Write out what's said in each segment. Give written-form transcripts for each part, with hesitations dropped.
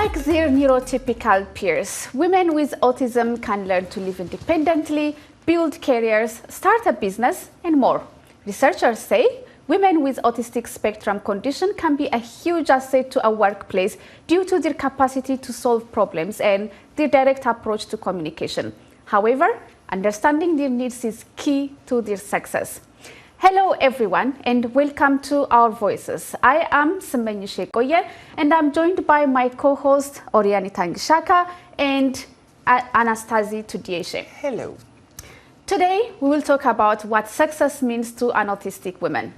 Like their neurotypical peers, women with autism can learn to live independently, build careers, start a business, and more. Researchers say women with autistic spectrum condition can be a huge asset to a workplace due to their capacity to solve problems and their direct approach to communication. However, understanding their needs is key to their success. Hello everyone and welcome to Our Voices. I am Morénike Giwa and I'm joined by my co-host Morénike Giwa and Anastasia Tudieshe. Hello. Today we will talk about what success means to an autistic woman.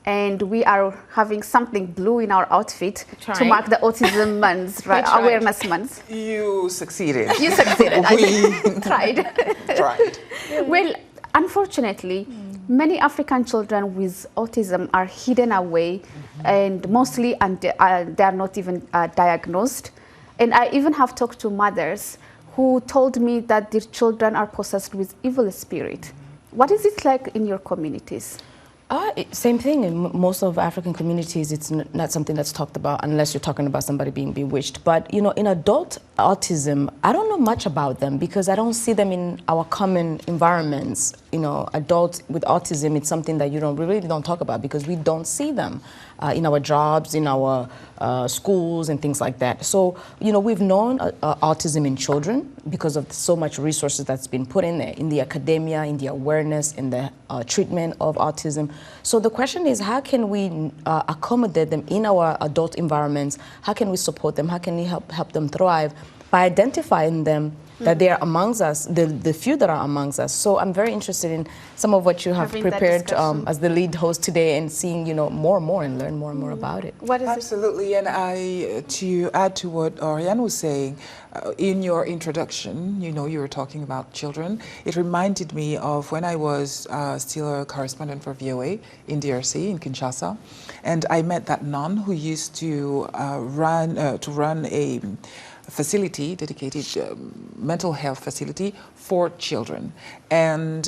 And we are having something blue in our outfit to mark the Autism Month, right? Awareness Month. You succeeded. You succeeded. We tried. Tried. Well, unfortunately, many African children with autism are hidden away and mostly they are not even diagnosed. And I even have talked to mothers who told me that their children are possessed with evil spirit. What is it like in your communities? Same thing. In most of African communities, it's not something that's talked about unless you're talking about somebody being bewitched. But, you know, in adult autism, I don't know much about them because I don't see them in our common environments. You know, adults with autism, it's something that we really don't talk about because we don't see them in our jobs, in our schools and things like that. So, you know, we've known autism in children because of so much resources that's been put in there, in the academia, in the awareness, in the treatment of autism. So the question is, how can we accommodate them in our adult environments? How can we support them? How can we help them thrive by identifying them that they are amongst us, the few that are amongst us. So I'm very interested in some of what you have prepared as the lead host today and seeing, you know, more and learn more and more about it. What is Absolutely, and to add to what Ariane was saying, in your introduction, you know, you were talking about children. It reminded me of when I was still a correspondent for VOA in DRC, in Kinshasa, and I met that nun who used to run a facility, dedicated mental health facility for children. And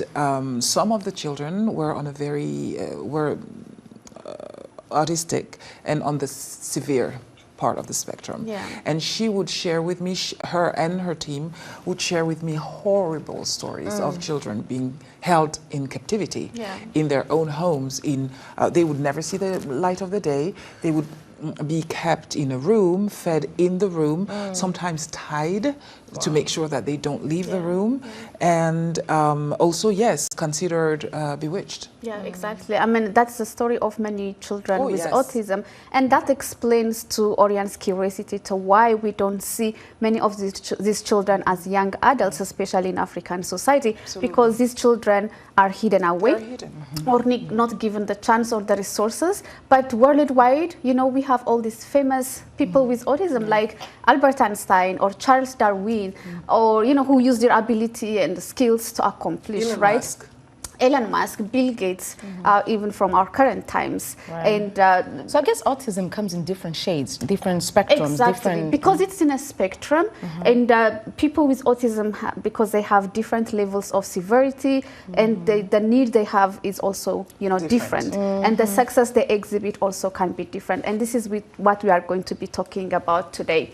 some of the children were on a very, autistic and on the severe part of the spectrum. Yeah. And she would share with me, her and her team would share with me horrible stories of children being held in captivity in their own homes. They would never see the light of the day. They would be kept in a room, fed in the room, sometimes tied to make sure that they don't leave the room, and also, yes, considered bewitched. Yeah, exactly. I mean, that's the story of many children with autism, and that explains to Oriane's curiosity to why we don't see many of these children as young adults, especially in African society, because these children are hidden away or not given the chance or the resources. But worldwide, you know, we have all these famous people with autism like Albert Einstein or Charles Darwin, or, you know, who use their ability and skills to accomplish, Elon Musk, Bill Gates, even from our current times. And so I guess autism comes in different shades, different spectrums. Exactly, because it's in a spectrum, and people with autism, because they have different levels of severity, and the need they have is also, you know, different. And the success they exhibit also can be different. And this is what we are going to be talking about today.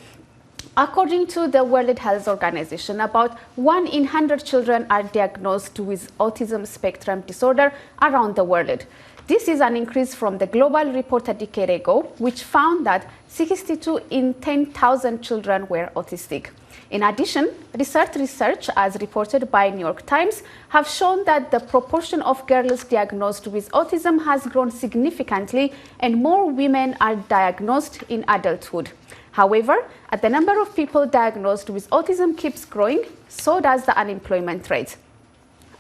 According to the World Health Organization, about 1 in 100 children are diagnosed with autism spectrum disorder around the world. This is an increase from the global report a decade ago, which found that 62 in 10,000 children were autistic. In addition, research, as reported by New York Times, have shown that the proportion of girls diagnosed with autism has grown significantly and more women are diagnosed in adulthood. However, as the number of people diagnosed with autism keeps growing, so does the unemployment rate.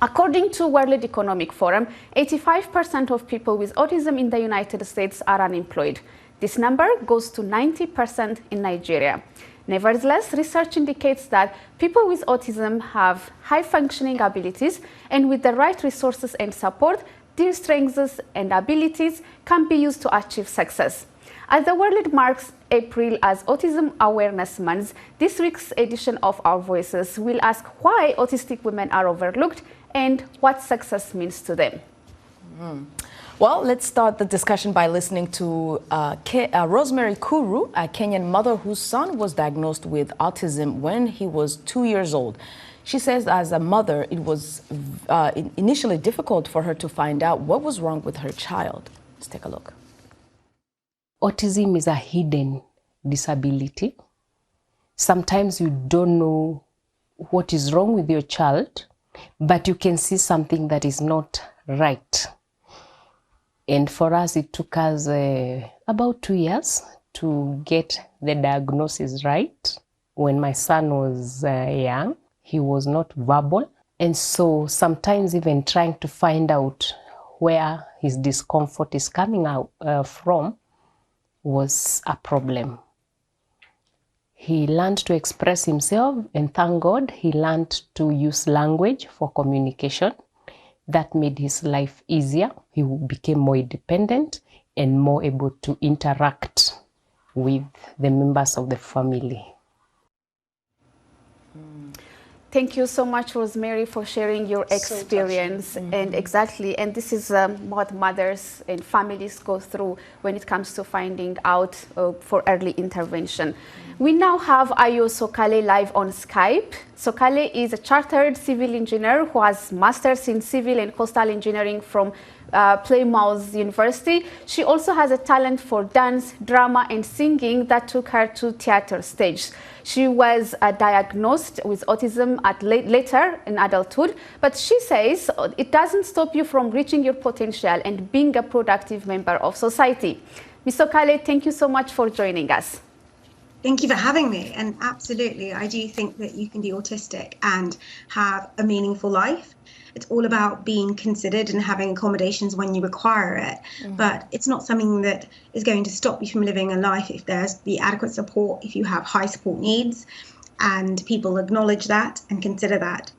According to World Economic Forum, 85% of people with autism in the United States are unemployed. This number goes to 90% in Nigeria. Nevertheless, research indicates that people with autism have high-functioning abilities, and with the right resources and support, their strengths and abilities can be used to achieve success. As the world marks April as Autism Awareness Month, this week's edition of Our Voices will ask why autistic women are overlooked and what success means to them. Well, let's start the discussion by listening to Rosemary Kuru, a Kenyan mother whose son was diagnosed with autism when he was 2 years old. She says as a mother, it was initially difficult for her to find out what was wrong with her child. Let's take a look. Autism is a hidden disability. Sometimes you don't know what is wrong with your child, but you can see something that is not right. And for us, it took us about 2 years to get the diagnosis right. When my son was young, he was not verbal. And so sometimes even trying to find out where his discomfort is coming out from was a problem. He learned to express himself, and thank God he learned to use language for communication. That made his life easier. He became more independent and more able to interact with the members of the family. Thank you so much, Rosemary, for sharing your experience. And exactly, and this is what mothers and families go through when it comes to finding out for early intervention. We now have Ayo Sokale live on Skype. Sokale is a chartered civil engineer who has masters in civil and coastal engineering from Plymouth University. She also has a talent for dance, drama, and singing that took her to theater stage. She was diagnosed with autism later in adulthood, but she says it doesn't stop you from reaching your potential and being a productive member of society. Ms. Sokale, thank you so much for joining us. Thank you for having me. And absolutely, I do think that you can be autistic and have a meaningful life. It's all about being considered and having accommodations when you require it. But it's not something that is going to stop you from living a life if there's the adequate support, if you have high support needs, and people acknowledge that and consider that.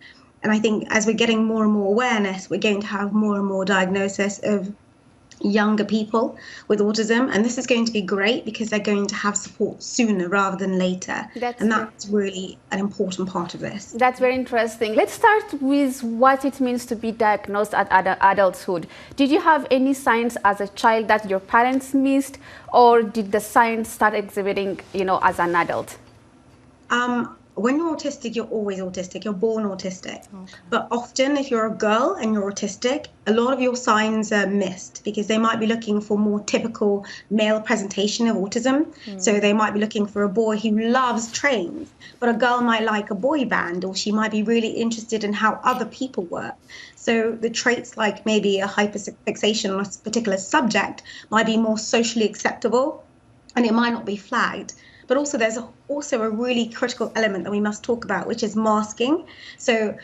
And I think as we're getting more and more awareness, we're going to have more and more diagnosis of younger people with autism, and this is going to be great because they're going to have support sooner rather than later. That's really an important part of this. That's very interesting. Let's start with what it means to be diagnosed at adulthood. Did you have any signs as a child that your parents missed, or did the signs start exhibiting, as an adult? When you're autistic, you're always autistic. You're born autistic. Okay. But often if you're a girl and you're autistic, a lot of your signs are missed because they might be looking for more typical male presentation of autism. So they might be looking for a boy who loves trains, but a girl might like a boy band, or she might be really interested in how other people work. So the traits like maybe a hyperfixation on a particular subject might be more socially acceptable, and it might not be flagged. But also there's also a really critical element that we must talk about, which is masking. So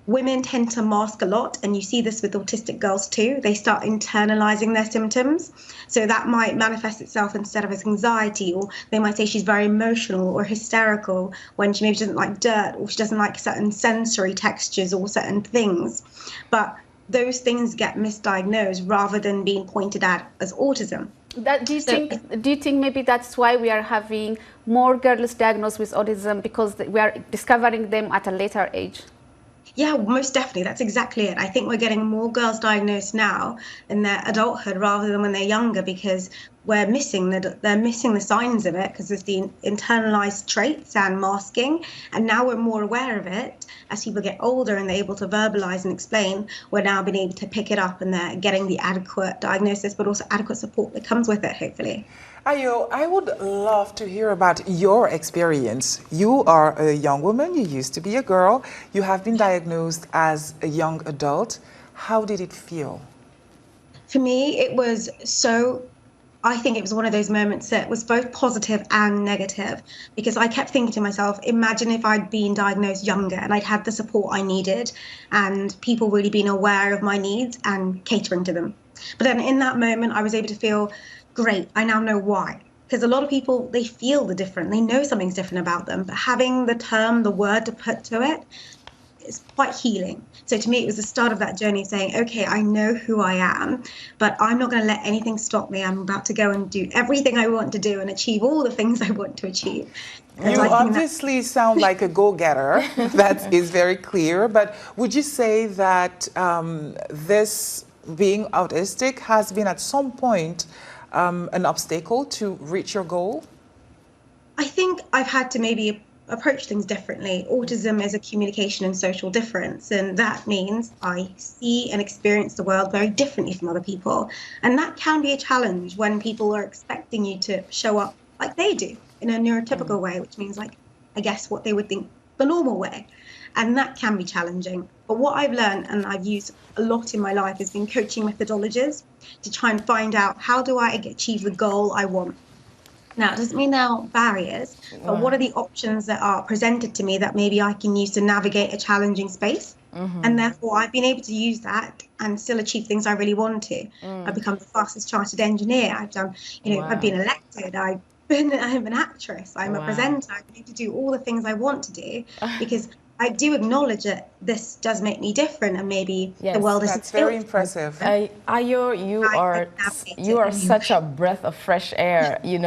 women tend to mask a lot, and you see this with autistic girls too. They start internalizing their symptoms. So that might manifest itself instead of as anxiety, or they might say she's very emotional or hysterical when she maybe doesn't like dirt, or she doesn't like certain sensory textures or certain things. But those things get misdiagnosed rather than being pointed at as autism. Do you think maybe that's why we are having more girls diagnosed with autism, because we are discovering them at a later age? Yeah, most definitely. That's exactly it. I think we're getting more girls diagnosed now in their adulthood rather than when they're younger, because they're missing the signs of it because of the internalized traits and masking. And now we're more aware of it. As people get older and they're able to verbalize and explain, we're now being able to pick it up, and they're getting the adequate diagnosis, but also adequate support that comes with it, hopefully. Ayo, I would love to hear about your experience. You are a young woman, you used to be a girl, you have been diagnosed as a young adult. How did it feel? For me, I think it was one of those moments that was both positive and negative, because I kept thinking to myself, imagine if I'd been diagnosed younger and I'd had the support I needed and people really being aware of my needs and catering to them. But then in that moment, I was able to feel, great, I now know why. Because a lot of people, they feel the different, they know something's different about them, but having the word to put to it is quite healing. So to me, it was the start of that journey, saying, okay, I know who I am, but I'm not going to let anything stop me. I'm about to go and do everything I want to do and achieve all the things I want to achieve. You obviously sound like a go-getter. That is very clear. But would you say that this being autistic has been at some point an obstacle to reach your goal? I think I've had to maybe approach things differently. Autism is a communication and social difference, and that means I see and experience the world very differently from other people. And that can be a challenge when people are expecting you to show up like they do in a neurotypical way, which means, like, I guess what they would think the normal way. And that can be challenging. But what I've learned and I've used a lot in my life has been coaching methodologies to try and find out, how do I achieve the goal I want? Now, it doesn't mean there are barriers, but what are the options that are presented to me that maybe I can use to navigate a challenging space? And therefore, I've been able to use that and still achieve things I really want to. I've become the fastest chartered engineer. I've done, I've been elected. I'm an actress. I'm a presenter. I need to do all the things I want to do because I do acknowledge that this does make me different, and maybe the world isn't. That's very impressive. Ayo, you are such a breath of fresh air, and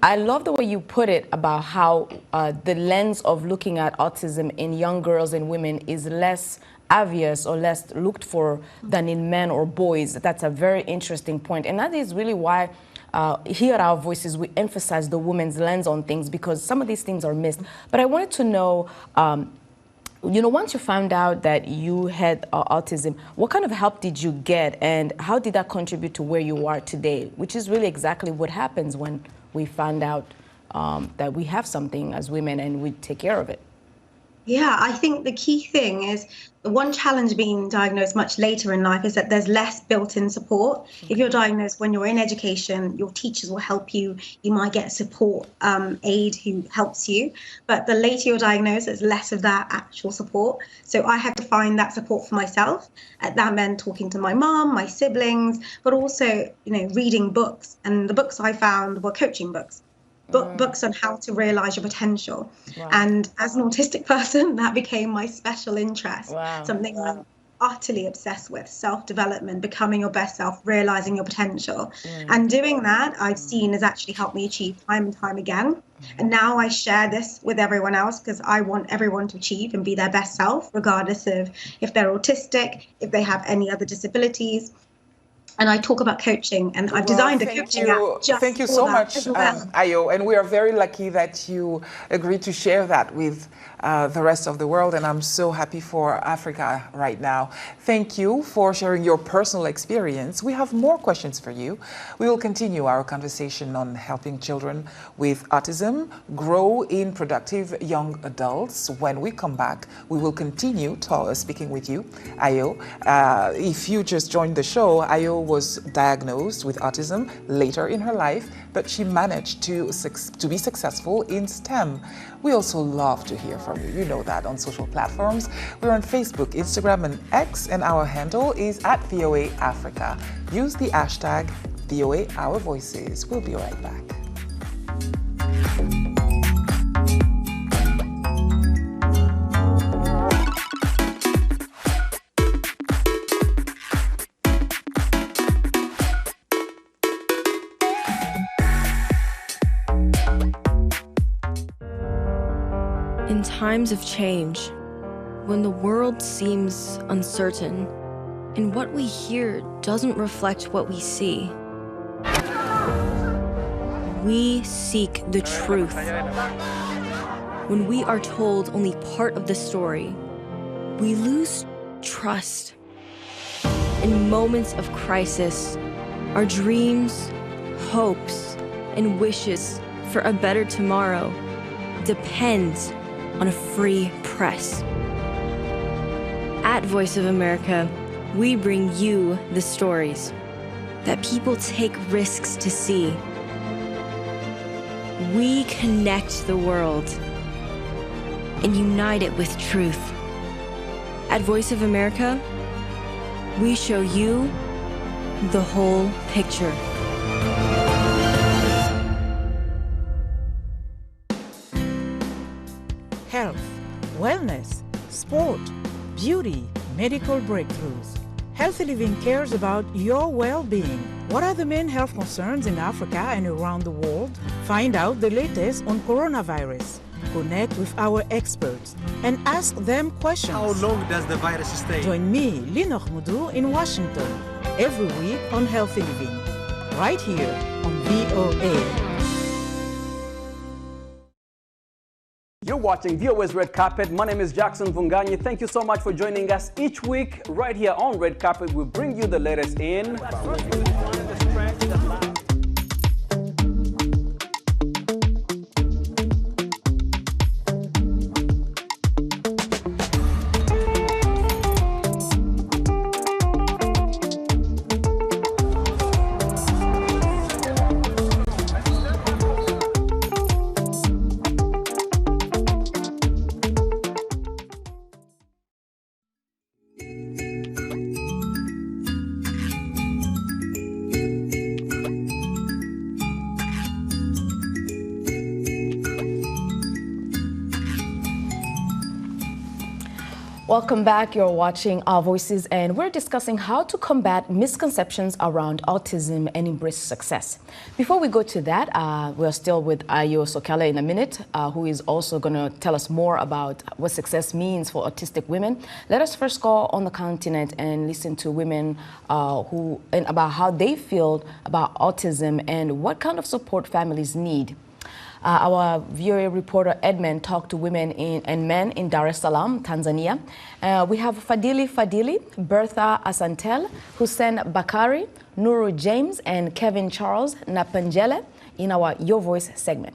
I love the way you put it about how the lens of looking at autism in young girls and women is less obvious or less looked for than in men or boys. That's a very interesting point, and that is really why here at Our Voices, we emphasize the woman's lens on things, because some of these things are missed. But I wanted to know, once you found out that you had autism, what kind of help did you get, and how did that contribute to where you are today, which is really exactly what happens when we find out that we have something as women and we take care of it. Yeah, I think the key thing is, the one challenge being diagnosed much later in life is that there's less built-in support. If you're diagnosed when you're in education, your teachers will help you. You might get a support aide who helps you. But the later you're diagnosed, there's less of that actual support. So I had to find that support for myself. That meant talking to my mom, my siblings, but also, reading books. And the books I found were coaching books. Books on how to realize your potential. Wow. And as an autistic person, that became my special interest. Wow. Something I'm utterly obsessed with: self-development, becoming your best self, realizing your potential. And doing that, I've seen, has actually helped me achieve time and time again. And now I share this with everyone else, because I want everyone to achieve and be their best self, regardless of if they're autistic, if they have any other disabilities. And I talk about coaching, and I've designed a coaching app just Thank you so much, Ayo. And we are very lucky that you agreed to share that with the rest of the world. And I'm so happy for Africa right now. Thank you for sharing your personal experience. We have more questions for you. We will continue our conversation on helping children with autism grow in productive young adults. When we come back, we will continue speaking with you, Ayo. If you just joined the show, Ayo was diagnosed with autism later in her life, but she managed to be successful in STEM. We also love to hear from you. You know that on social platforms. We're on Facebook, Instagram, and X, and our handle is @VOA Africa. Use the hashtag VOA Our Voices. We'll be right back. In times of change, when the world seems uncertain and what we hear doesn't reflect what we see, we seek the truth. When we are told only part of the story, we lose trust. In moments of crisis, our dreams, hopes, and wishes for a better tomorrow depends on a free press. At Voice of America, we bring you the stories that people take risks to see. We connect the world and unite it with truth. At Voice of America, we show you the whole picture. Health, wellness, sport, beauty, medical breakthroughs. Healthy Living cares about your well-being. What are the main health concerns in Africa and around the world? Find out the latest on coronavirus. Connect with our experts and ask them questions. How long does the virus stay? Join me, Linor Mudu, in Washington every week on Healthy Living, right here on VOA. You're watching VOA's Red Carpet. My name is Jackson Vunganyi. Thank you so much for joining us each week right here on Red Carpet. We bring you the latest in... Welcome back. You're watching Our Voices, and we're discussing how to combat misconceptions around autism and embrace success. Before we go to that, we're still with Ayo Sokale in a minute, who is also going to tell us more about what success means for autistic women. Let us first go on the continent and listen to women about how they feel about autism and what kind of support families need. Our VOA reporter Edmund talked to women and men in Dar es Salaam, Tanzania. We have Fadili, Bertha Asantel, Hussein Bakari, Nuru James, and Kevin Charles Napanjele in our Your Voice segment.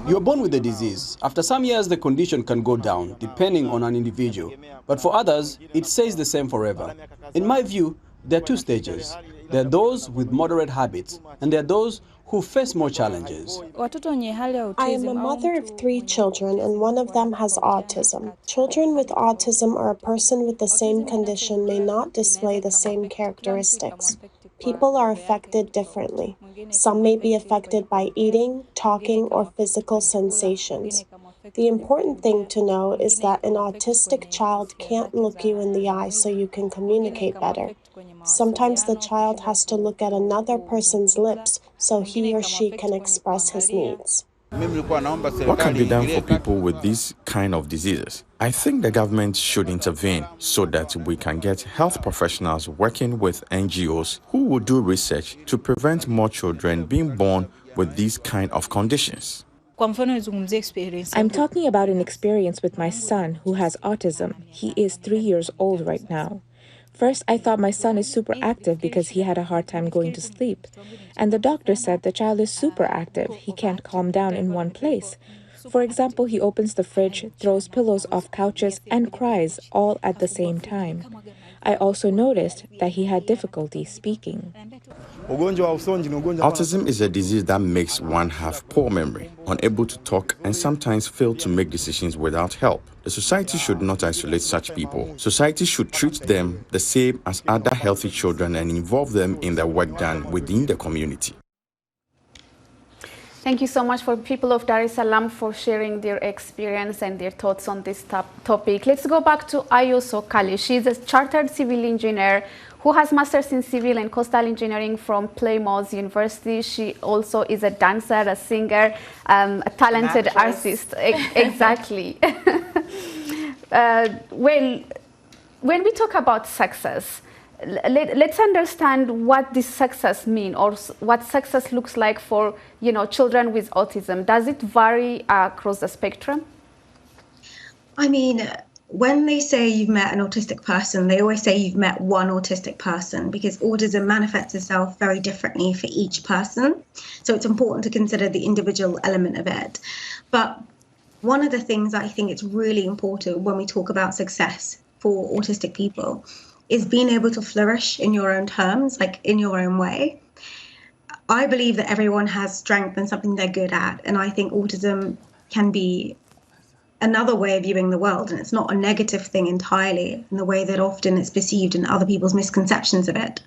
You're born with the disease. After some years, the condition can go down, depending on an individual. But for others, it stays the same forever. In my view, there are two stages. There are those with moderate habits, and there are those who face more challenges. I am a mother of 3 children, and one of them has autism. Children with autism or a person with the same condition may not display the same characteristics. People are affected differently. Some may be affected by eating, talking, or physical sensations. The important thing to know is that an autistic child can't look you in the eye so you can communicate better. Sometimes the child has to look at another person's lips so he or she can express his needs. What can be done for people with these kind of diseases? I think the government should intervene so that we can get health professionals working with NGOs who will do research to prevent more children being born with these kind of conditions. I'm talking about an experience with my son who has autism. He is 3 years old right now. First, I thought my son is super active because he had a hard time going to sleep. And the doctor said the child is super active. He can't calm down in one place. For example, he opens the fridge, throws pillows off couches, and cries all at the same time. I also noticed that he had difficulty speaking. Autism is a disease that makes one have poor memory, unable to talk, and sometimes fail to make decisions without help. The society should not isolate such people. Society should treat them the same as other healthy children and involve them in the work done within the community. Thank you so much for people of Dar es Salaam for sharing their experience and their thoughts on this topic. Let's go back to Ayo Sokale. She's a chartered civil engineer who has masters in civil and coastal engineering from Plymouth University. She also is a dancer, a singer, a talented artist. Exactly. Well, when we talk about success, let's understand what this success means or what success looks like for, children with autism. Does it vary across the spectrum? I mean, when they say you've met an autistic person, they always say you've met one autistic person because autism manifests itself very differently for each person. So it's important to consider the individual element of it. But one of the things I think it's really important when we talk about success for autistic people is being able to flourish in your own terms, like in your own way. I believe that everyone has strength and something they're good at. And I think autism can be another way of viewing the world. And it's not a negative thing entirely in the way that often it's perceived in other people's misconceptions of it.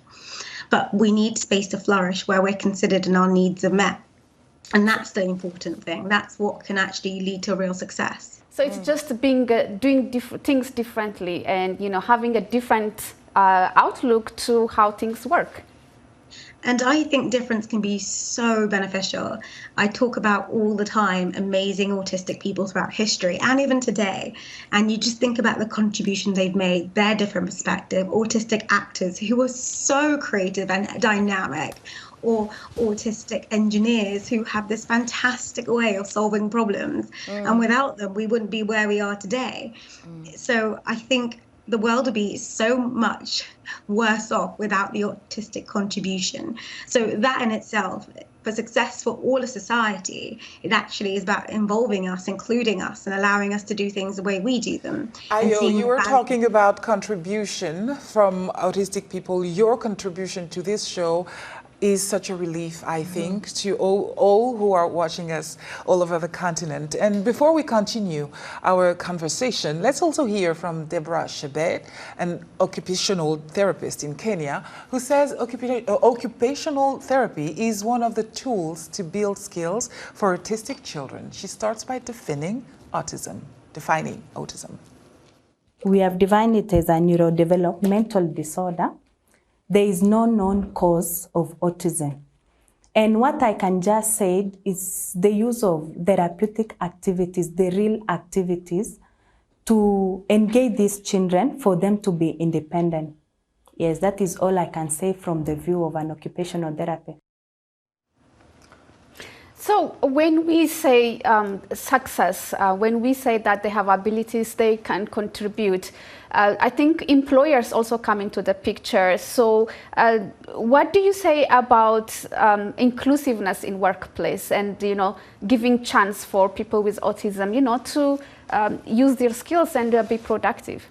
But we need space to flourish where we're considered and our needs are met. And that's the important thing. That's what can actually lead to real success. So it's just being doing things differently, and having a different outlook to how things work. And I think difference can be so beneficial. I talk about all the time amazing autistic people throughout history and even today. And you just think about the contribution they've made, their different perspective, autistic actors who are so creative and dynamic, or autistic engineers who have this fantastic way of solving problems. And without them, we wouldn't be where we are today. So I think the world would be so much worse off without the autistic contribution. So that in itself, for success for all of society, it actually is about involving us, including us, and allowing us to do things the way we do them. Ayo, you were talking about contribution from autistic people. Your contribution to this show is such a relief, I think, to all who are watching us all over the continent. And before we continue our conversation, let's also hear from Deborah Shebet, an occupational therapist in Kenya, who says occupational therapy is one of the tools to build skills for autistic children. She starts by defining autism. We have defined it as a neurodevelopmental disorder. There is no known cause of autism. And what I can just say is the use of therapeutic activities, the real activities, to engage these children for them to be independent. Yes, that is all I can say from the view of an occupational therapist. So when we say success, when we say that they have abilities, they can contribute, I think employers also come into the picture. So what do you say about inclusiveness in workplace and, giving chance for people with autism, to use their skills and be productive?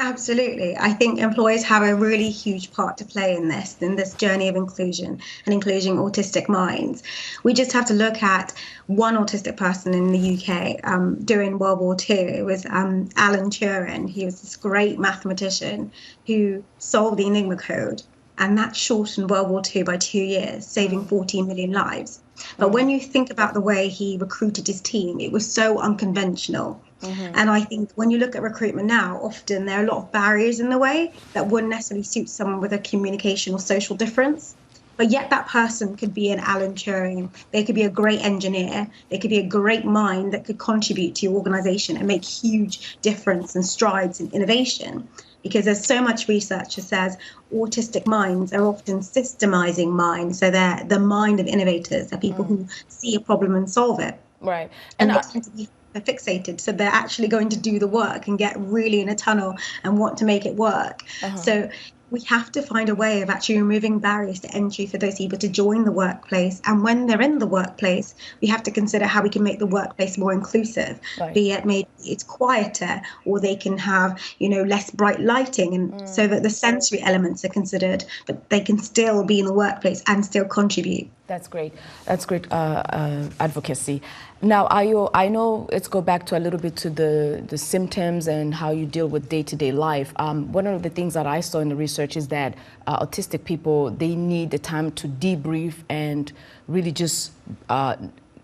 Absolutely. I think employers have a really huge part to play in this journey of inclusion and including autistic minds. We just have to look at one autistic person in the UK during World War II. It was Alan Turing. He was this great mathematician who solved the Enigma code, and that shortened World War II by 2 years, saving 14 million lives. But when you think about the way he recruited his team, it was so unconventional. And I think when you look at recruitment now, often there are a lot of barriers in the way that wouldn't necessarily suit someone with a communication or social difference. But yet that person could be an Alan Turing. They could be a great engineer. They could be a great mind that could contribute to your organization and make huge difference and strides in innovation. Because there's so much research that says autistic minds are often systemizing minds. So they're the mind of innovators. They're people who see a problem and solve it. Right. And they tend to be fixated. So they're actually going to do the work and get really in a tunnel and want to make it work. So we have to find a way of actually removing barriers to entry for those people to join the workplace. And when they're in the workplace, we have to consider how we can make the workplace more inclusive, be it maybe it's quieter, or they can have, less bright lighting, and so that the sensory elements are considered, but they can still be in the workplace and still contribute. That's great. That's great advocacy. Now, Ayo, I know let's go back to a little bit to the symptoms and how you deal with day-to-day life. One of the things that I saw in the research is that autistic people, they need the time to debrief and really just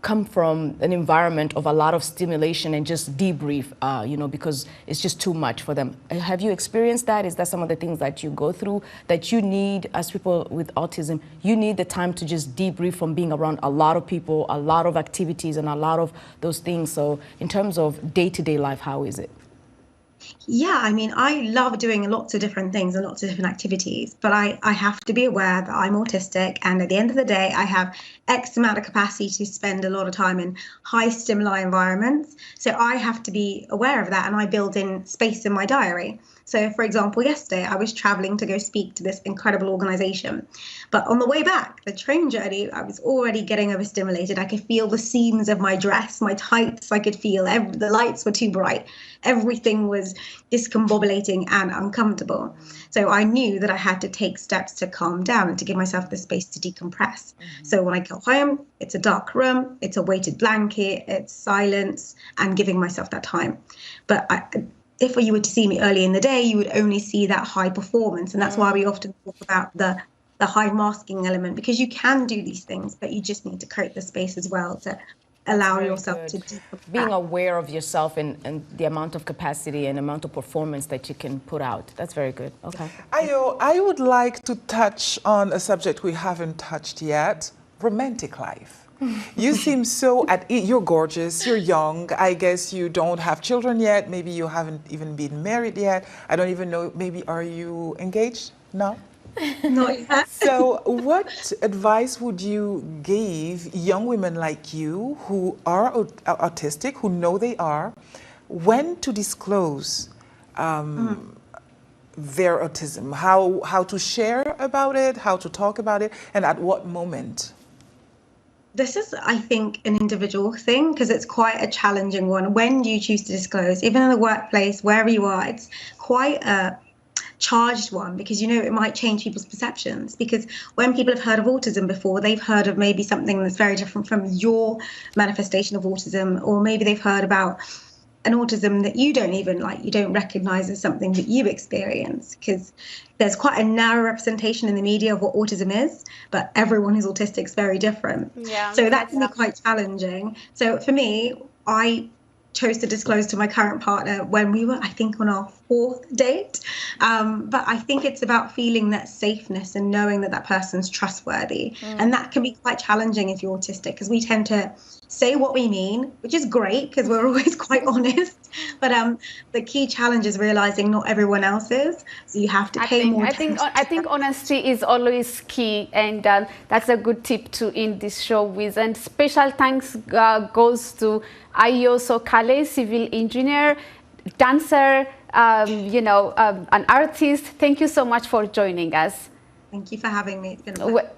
come from an environment of a lot of stimulation and just debrief, because it's just too much for them. Have you experienced that? Is that some of the things that you go through, that you need, as people with autism, you need the time to just debrief from being around a lot of people, a lot of activities, and a lot of those things? So in terms of day-to-day life, how is it? Yeah, I mean, I love doing lots of different things and lots of different activities, but I have to be aware that I'm autistic, and at the end of the day, I have X amount of capacity to spend a lot of time in high stimuli environments. So I have to be aware of that, and I build in space in my diary. So, for example, yesterday I was traveling to go speak to this incredible organization. But on the way back, the train journey, I was already getting overstimulated. I could feel the seams of my dress, my tights. I could feel the lights were too bright. Everything was discombobulating and uncomfortable. So I knew that I had to take steps to calm down and to give myself the space to decompress. So when I go home, it's a dark room, it's a weighted blanket, it's silence, and giving myself that time. But if you were to see me early in the day, you would only see that high performance. And that's why we often talk about the high masking element, because you can do these things, but you just need to create the space as well to allow yourself to deepen being aware of yourself and the amount of capacity and amount of performance that you can put out. That's very good. Okay. Ayo, I would like to touch on a subject we haven't touched yet, romantic life. You seem so you're gorgeous, you're young. I guess you don't have children yet. Maybe you haven't even been married yet. I don't even know. Maybe are you engaged? No? Not yet. So what advice would you give young women like you who are autistic, who know they are, when to disclose their autism? How to share about it, how to talk about it, and at what moment? This is, I think, an individual thing because it's quite a challenging one. When do you choose to disclose? Even in the workplace, wherever you are, it's quite a charged one because, you know, it might change people's perceptions. Because when people have heard of autism before, they've heard of maybe something that's very different from your manifestation of autism, or maybe they've heard about an autism that you don't even you don't recognize as something that you experience, because there's quite a narrow representation in the media of what autism is, but everyone who's autistic is very different. Yeah, so that can be quite challenging. So for me, I chose to disclose to my current partner when we were, I think, on our 4th date. But I think it's about feeling that safeness and knowing that that person's trustworthy. And that can be quite challenging if you're autistic, because we tend to say what we mean, which is great because we're always quite honest. But the key challenge is realizing not everyone else is. So you have to pay more attention. I think honesty is always key, and that's a good tip to end this show with. And special thanks goes to Ayo Sokale, civil engineer, dancer, an artist. Thank you so much for joining us. Thank you for having me. It's been a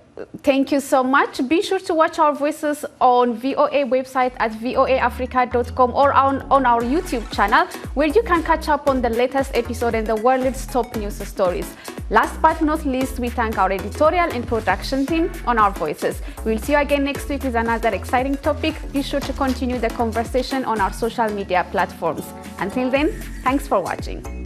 Thank you so much. Be sure to watch our voices on VOA website at voaafrica.com or on our YouTube channel, where you can catch up on the latest episode and the world's top news stories. Last but not least, we thank our editorial and production team on our voices. We'll see you again next week with another exciting topic. Be sure to continue the conversation on our social media platforms. Until then, thanks for watching.